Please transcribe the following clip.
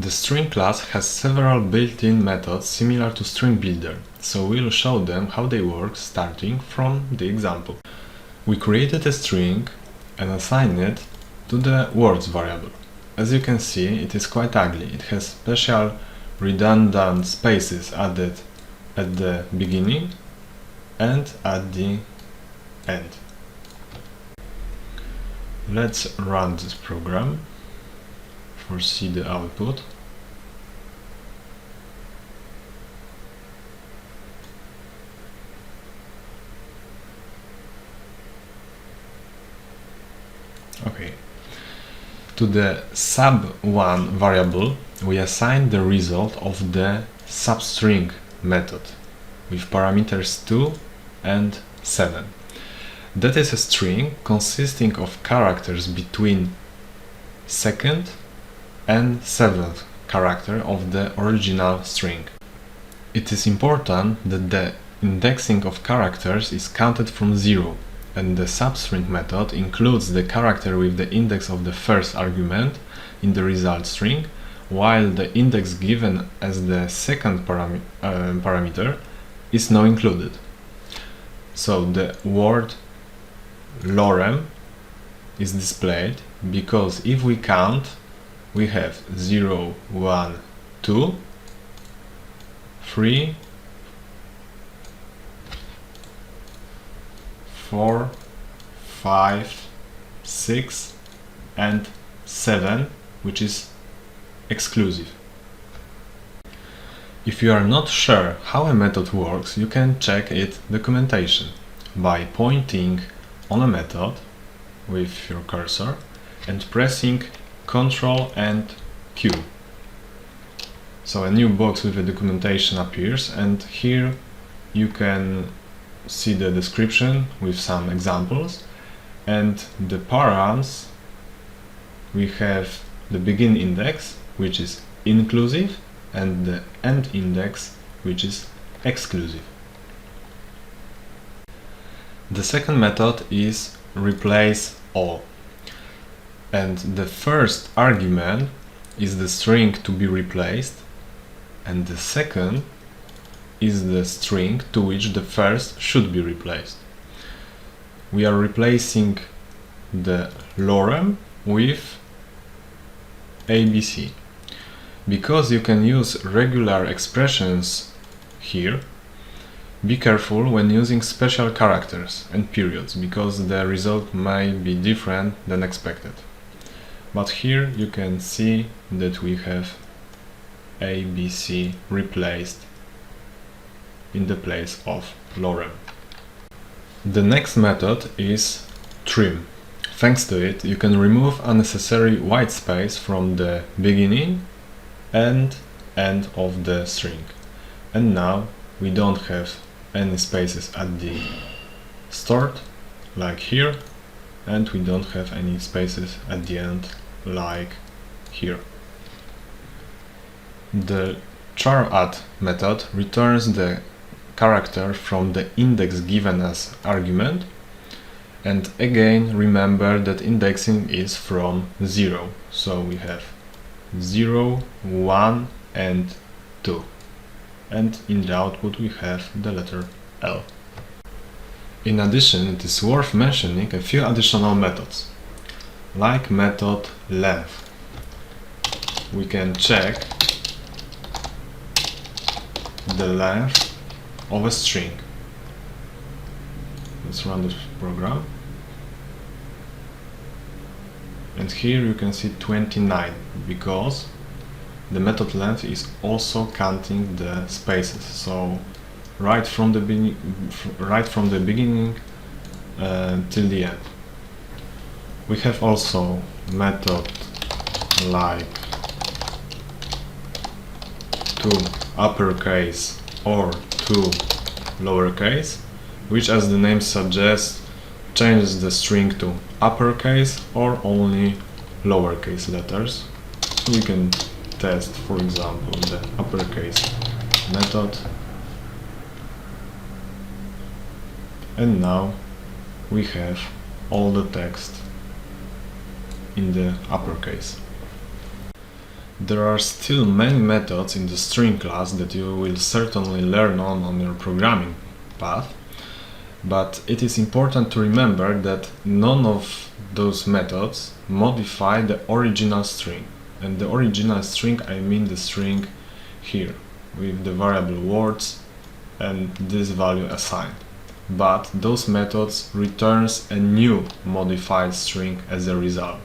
The string class has several built-in methods similar to String Builder, so we'll show them how they work starting from the example. We created a string and assigned it to the words variable. As you can see, it is quite ugly. It has special redundant spaces added at the beginning and at the end. Let's run this program. Foresee the output. Okay. To the sub1 variable we assign the result of the substring method with parameters 2 and 7. That is a string consisting of characters between second and seventh character of the original string. It is important that the indexing of characters is counted from 0, and the substring method includes the character with the index of the first argument in the result string, while the index given as the second parameter is not included. So the word lorem is displayed because if we count, we have 0, 1, 2, 3, 4, 5, 6 and 7, which is exclusive. If you are not sure how a method works, you can check its documentation by pointing on a method with your cursor and pressing Ctrl and Q. So a new box with the documentation appears, and here you can see the description with some examples, and the params we have the begin index, which is inclusive, and the end index, which is exclusive. The second method is replace all, and the first argument is the string to be replaced, and the second is the string to which the first should be replaced. We are replacing the lorem with ABC. Because you can use regular expressions here, be careful when using special characters and periods, because the result may be different than expected. But here you can see that we have ABC replaced in the place of lorem. The next method is trim. Thanks to it, you can remove unnecessary white space from the beginning and end of the string. And now we don't have any spaces at the start, like here, and we don't have any spaces at the end, like here. The charadd method returns the character from the index given as argument, and again remember that indexing is from 0, so we have 0, 1 and 2, and in the output we have the letter L. In addition, it is worth mentioning a few additional methods, like method length. We can check the length of a string. Let's run this program. And here you can see 29, because the method length is also counting the spaces. So right from the beginning till the end. We have also method like to uppercase or to lowercase, which, as the name suggests, changes the string to uppercase or only lowercase letters. So we can test, for example, the uppercase method, and now we have all the text in the uppercase. There are still many methods in the string class that you will certainly learn on your programming path, but it is important to remember that none of those methods modify the original string. And the original string, I mean the string here, with the variable words and this value assigned. But those methods returns a new modified string as a result.